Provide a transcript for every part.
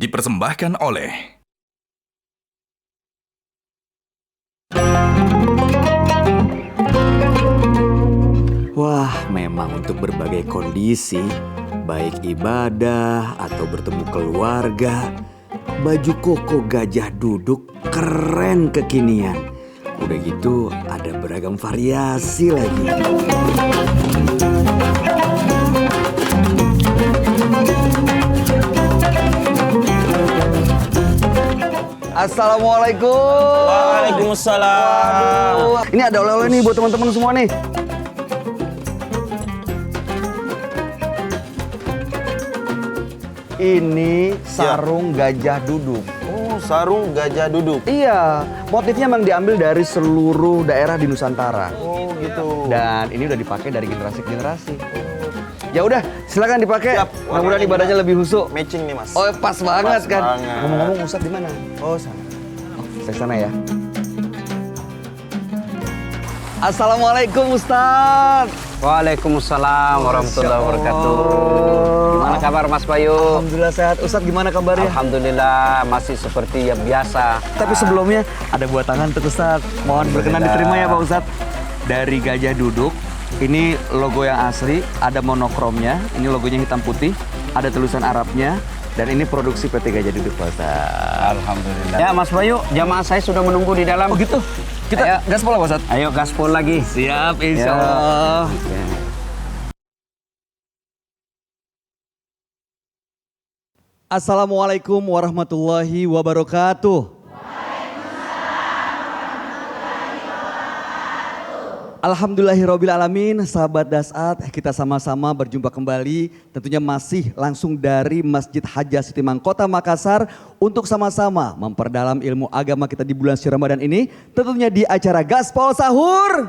dipersembahkan oleh Wah, memang untuk berbagai kondisi, baik ibadah atau bertemu keluarga, baju koko gajah duduk keren kekinian. Udah gitu ada beragam variasi lagi. Assalamualaikum. Waalaikumsalam. Waduh, ini ada oleh-oleh nih buat teman-teman semua nih. Ini sarung gajah duduk. Oh, sarung gajah duduk. Iya, motifnya memang diambil dari seluruh daerah di Nusantara. Oh, gitu. Dan ini udah dipakai dari generasi ke generasi. Ya udah, silakan dipakai. Siap. Mudah-mudahan ibadahnya lebih husuk. Matching nih, Mas. Oh, pas banget Pas kan. banget. Ngomong-ngomong Ustadz di mana? Oh, sana. Oh, saya sana ya. Assalamualaikum Ustadz. Waalaikumsalam warahmatullahi wabarakatuh. Gimana kabar Mas Bayu? Alhamdulillah sehat. Ustadz gimana kabarnya? Alhamdulillah masih seperti yang biasa. Tapi sebelumnya ada buat tangan untuk Ustadz. Mohon berkenan diterima ya Pak Ustadz. Dari gajah duduk, ini logo yang asli, ada monokromnya. Ini logonya hitam putih, ada tulisan Arabnya. Dan ini produksi PT Gajah Duduk Pak Ustadz. Alhamdulillah. Ya Mas Bayu, jamaah saya sudah menunggu di dalam. Oh gitu? Kita Ayo. gaspol Pak Ustadz? Ayo gaspol lagi. Siap, insya Ya. Allah. Ya. Assalamualaikum warahmatullahi wabarakatuh. Alhamdulillahirrabbilalamin, sahabat Dasat, kita sama-sama berjumpa kembali tentunya masih langsung dari Masjid Haja Sitimang Kota Makassar untuk sama-sama memperdalam ilmu agama kita di bulan suci Ramadan ini, tentunya di acara Gaspol Sahur.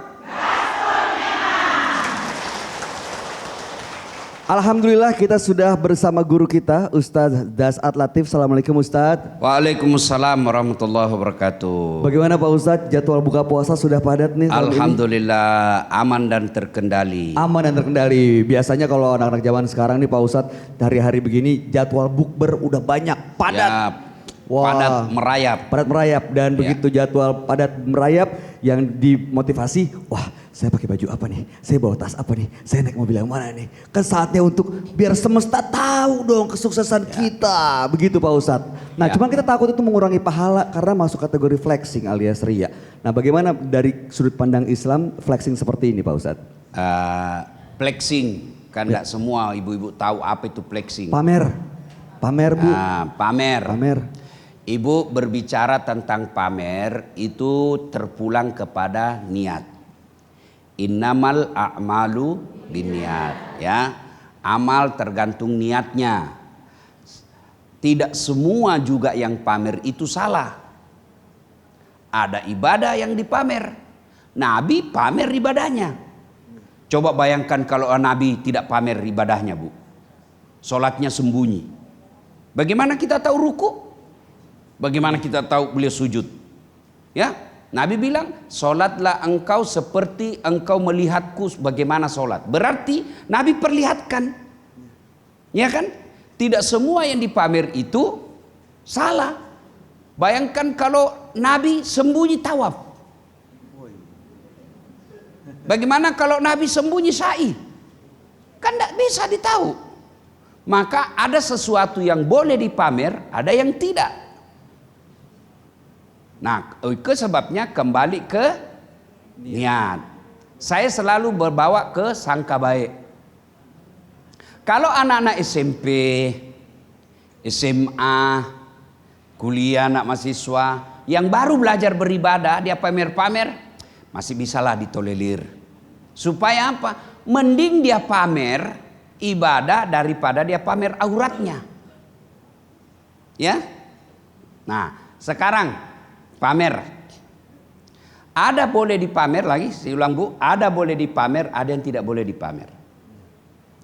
Alhamdulillah kita sudah bersama guru kita Ustadz Dasat Latif. Assalamualaikum Ustadz. Waalaikumsalam warahmatullahi wabarakatuh. Bagaimana Pak Ustadz, jadwal buka puasa sudah padat nih tahun ini? Alhamdulillah aman dan terkendali. Aman dan terkendali. Biasanya kalau anak-anak zaman sekarang nih Pak Ustadz, hari-hari begini jadwal bukber udah banyak, padat. Ya, Wah. padat merayap. Padat merayap dan begitu jadwal padat merayap yang dimotivasi, wah saya pakai baju apa nih, saya bawa tas apa nih, saya naik mobil yang mana nih. Kan saatnya untuk biar semesta tahu dong kesuksesan kita, begitu Pak Ustadz. Nah cuman kita takut itu mengurangi pahala karena masuk kategori flexing alias ria. Nah bagaimana dari sudut pandang Islam flexing seperti ini Pak Ustadz? Flexing, kan nggak semua ibu-ibu tahu apa itu flexing. Pamer, pamer Bu. Pamer. Pamer. Ibu berbicara tentang pamer itu terpulang kepada niat. Innamal a'malu binniat, ya. Amal tergantung niatnya. Tidak semua juga yang pamer itu salah. Ada ibadah yang dipamer. Nabi pamer ibadahnya. Coba bayangkan kalau Nabi tidak pamer ibadahnya, Bu. Sholatnya sembunyi. Bagaimana kita tahu ruku? Bagaimana kita tahu beliau sujud? Ya, Nabi bilang, sholatlah engkau seperti engkau melihatku bagaimana sholat. Berarti Nabi perlihatkan. Ya kan? Tidak semua yang dipamer itu salah. Bayangkan kalau Nabi sembunyi tawaf. Bagaimana kalau Nabi sembunyi sa'i? Kan tidak bisa ditahu. Maka ada sesuatu yang boleh dipamer, ada yang tidak. Nah, itu sebabnya kembali ke niat. Saya selalu berbawa ke sangka baik. Kalau anak-anak SMP, SMA, kuliah, anak mahasiswa yang baru belajar beribadah, dia pamer-pamer, masih bisalah ditolerir. Supaya apa? Mending dia pamer ibadah daripada dia pamer auratnya. Ya? Nah, sekarang pamer. Ada boleh dipamer lagi, saya ulang Bu, ada boleh dipamer, ada yang tidak boleh dipamer.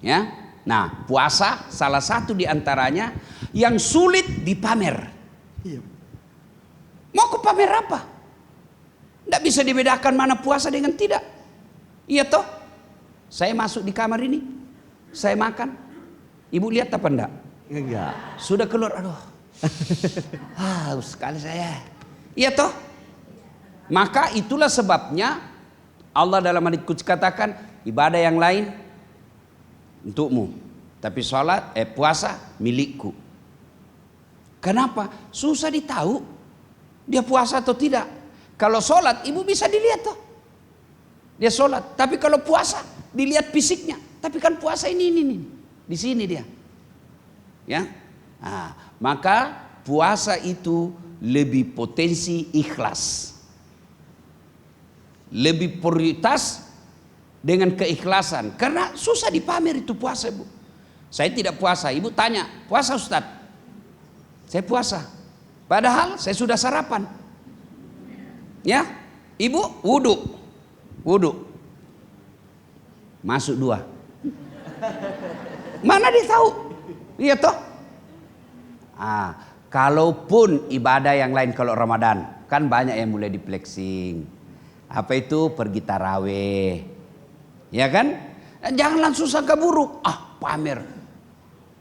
Ya. Nah, puasa salah satu di antaranya yang sulit dipamer. Iya. Mau ke pamer apa? Tidak bisa dibedakan mana puasa dengan tidak. Iya toh? Saya masuk di kamar ini, saya makan. Ibu lihat apa enggak? Enggak. Sudah keluar, aduh. Haus sekali saya. Iya toh? Maka itulah sebabnya Allah dalam hadits qudsi katakan ibadah yang lain untukmu, tapi puasa milikku. Kenapa? Susah ditahu dia puasa atau tidak. Kalau sholat ibu bisa dilihat toh. Dia sholat, tapi kalau puasa dilihat fisiknya. Tapi kan puasa ini. Di sini dia. Ya. Nah, maka puasa itu lebih potensi ikhlas. Lebih prioritas dengan keikhlasan. Karena susah dipamer itu puasa, Bu. Saya tidak puasa, ibu tanya, puasa Ustadz? Saya puasa. Padahal saya sudah sarapan. Ya, ibu wudhu. Masuk 2. Mana dia tahu? Iya toh? Kalaupun ibadah yang lain kalau Ramadan, kan banyak yang mulai di flexing. Apa itu? Pergi taraweh. Ya kan? Jangan langsung sangka buruk. Pamer.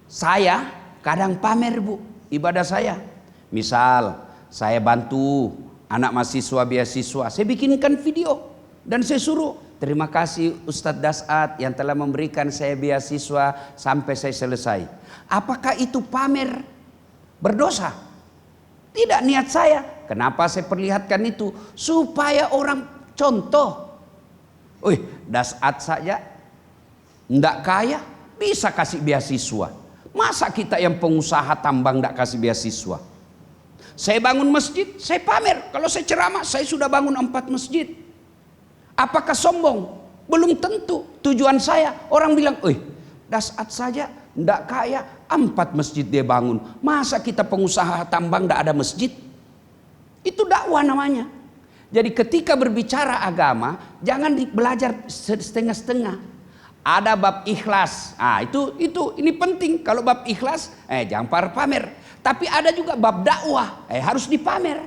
Saya kadang pamer, Bu, ibadah saya. Misal saya bantu anak mahasiswa beasiswa, saya bikinkan video dan saya suruh, terima kasih Ustadz Dasat yang telah memberikan saya beasiswa sampai saya selesai. Apakah itu pamer berdosa? Tidak, niat saya. Kenapa saya perlihatkan itu? Supaya orang contoh. Dasat saja ndak kaya bisa kasih beasiswa. Masa kita yang pengusaha tambang ndak kasih beasiswa? Saya bangun masjid, saya pamer. Kalau saya ceramah, saya sudah bangun 4 masjid. Apakah sombong? Belum tentu. Tujuan saya, orang bilang, Dasat saja ndak kaya, 4 masjid dia bangun. Masa kita pengusaha tambang ndak ada masjid? Itu dakwah namanya. Jadi ketika berbicara agama, jangan belajar setengah-setengah. Ada bab ikhlas. Ini penting. Kalau bab ikhlas, jangan pamer. Tapi ada juga bab dakwah, harus dipamer.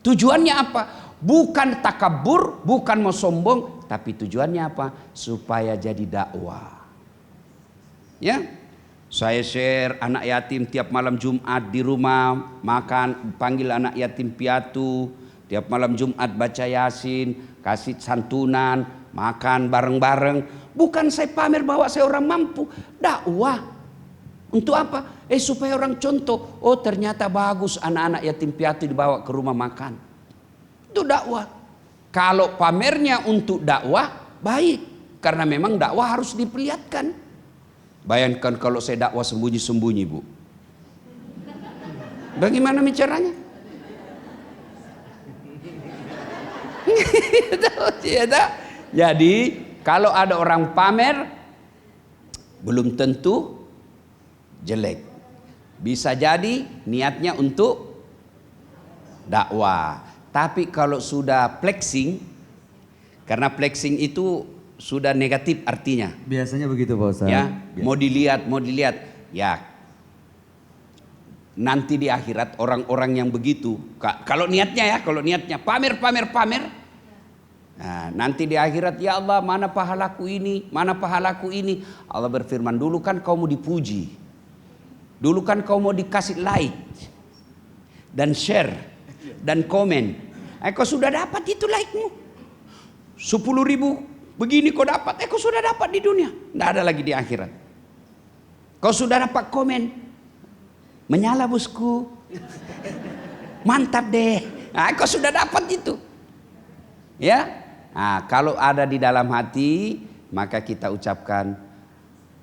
Tujuannya apa? Bukan takabur, bukan mau sombong, tapi tujuannya apa? Supaya jadi dakwah. Ya, saya share anak yatim tiap malam Jumat di rumah makan, panggil anak yatim piatu, tiap malam Jumat baca Yasin, kasih santunan, makan bareng-bareng. Bukan saya pamer bahwa saya orang mampu, dakwah. Untuk apa? Supaya orang contoh, ternyata bagus anak-anak yatim piatu dibawa ke rumah makan. Itu dakwah. Kalau pamernya untuk dakwah, baik. Karena memang dakwah harus diperlihatkan. Bayangkan kalau saya dakwah sembunyi-sembunyi, Bu. Bagaimana caranya? Jadi kalau ada orang pamer, belum tentu jelek. Bisa jadi niatnya untuk dakwah. Tapi kalau sudah flexing, karena flexing itu sudah negatif artinya. Biasanya begitu Pak Ustaz. Ya, mau dilihat. Ya, nanti di akhirat orang-orang yang begitu, kalau niatnya pamer. Nah, nanti di akhirat, ya Allah, mana pahalaku ini? Allah berfirman, dulu kan kau mau dipuji. Dulu kan kau mau dikasih like dan share dan komen. Kau sudah dapat itu like-mu. 10.000 begini kau dapat. Kau sudah dapat di dunia. Tidak ada lagi di akhirat. Kau sudah dapat komen. Menyala bosku. Mantap deh. Kau sudah dapat itu. Ya. Kalau ada di dalam hati, maka kita ucapkan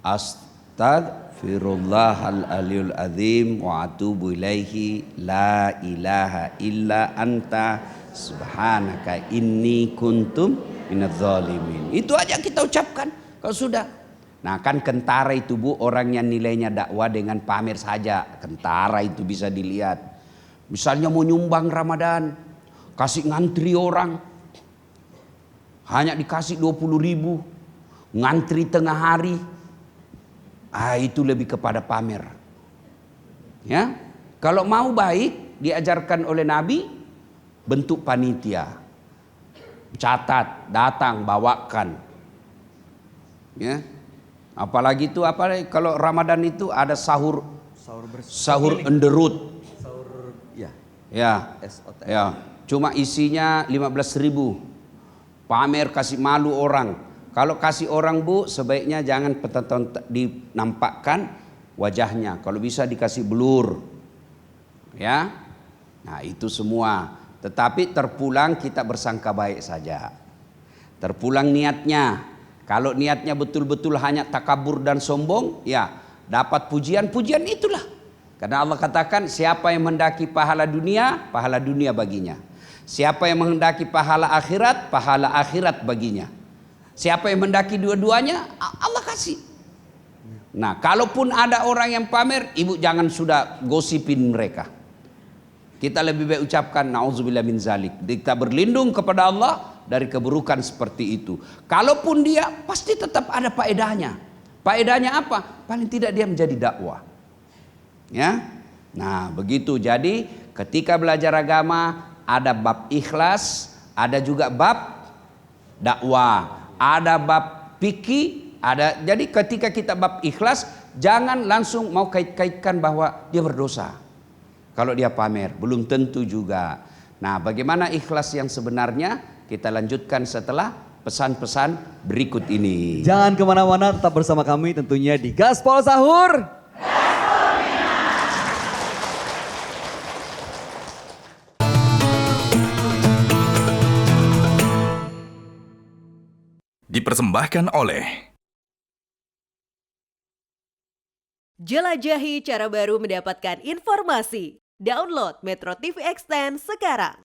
Astaghfirullahal aliyul azim wa atubu ilaihi la ilaha illa anta subhanaka inni kuntum minadz zalimin. Itu aja kita ucapkan. Kalau sudah. Nah, kan kentara itu, Bu, orang yang nilainya dakwah dengan pamer saja. Kentara itu bisa dilihat. Misalnya mau nyumbang Ramadan, kasih ngantri orang. Hanya dikasih 20.000, ngantri tengah hari. Itu lebih kepada pamer. Ya, kalau mau baik diajarkan oleh Nabi, bentuk panitia, catat, datang, bawakan. Ya, apalagi kalau Ramadan itu ada sahur Sahur enderut. Ya. Ya. SOTM. Ya. Cuma isinya 15.000. Pamer kasih malu orang. Kalau kasih orang Bu, sebaiknya jangan dinampakkan wajahnya. Kalau bisa dikasih blur. Ya. Nah, itu semua. Tetapi terpulang kita bersangka baik saja. Terpulang niatnya. Kalau niatnya betul-betul hanya takabur dan sombong, ya dapat pujian-pujian itulah. Karena Allah katakan siapa yang mendaki pahala dunia baginya. Siapa yang menghendaki pahala akhirat baginya. Siapa yang mendaki dua-duanya, Allah kasih. Nah, kalaupun ada orang yang pamer, ibu jangan sudah gosipin mereka. Kita lebih baik ucapkan na'udzubillah min zalik. Kita berlindung kepada Allah dari keburukan seperti itu. Kalaupun dia pasti tetap ada faedahnya. Faedahnya apa? Paling tidak dia menjadi dakwah. Ya. Nah, begitu. Jadi ketika belajar agama ada bab ikhlas, ada juga bab dakwah, ada bab fikih, ada. Jadi ketika kita bab ikhlas jangan langsung mau kait-kaitkan bahwa dia berdosa. Kalau dia pamer, belum tentu juga. Nah, bagaimana ikhlas yang sebenarnya? Kita lanjutkan setelah pesan-pesan berikut ini. Jangan kemana-mana, tetap bersama kami tentunya di Gaspol Sahur. Dipersembahkan oleh Jelajahi cara baru mendapatkan informasi. Download Metro TV Extend sekarang.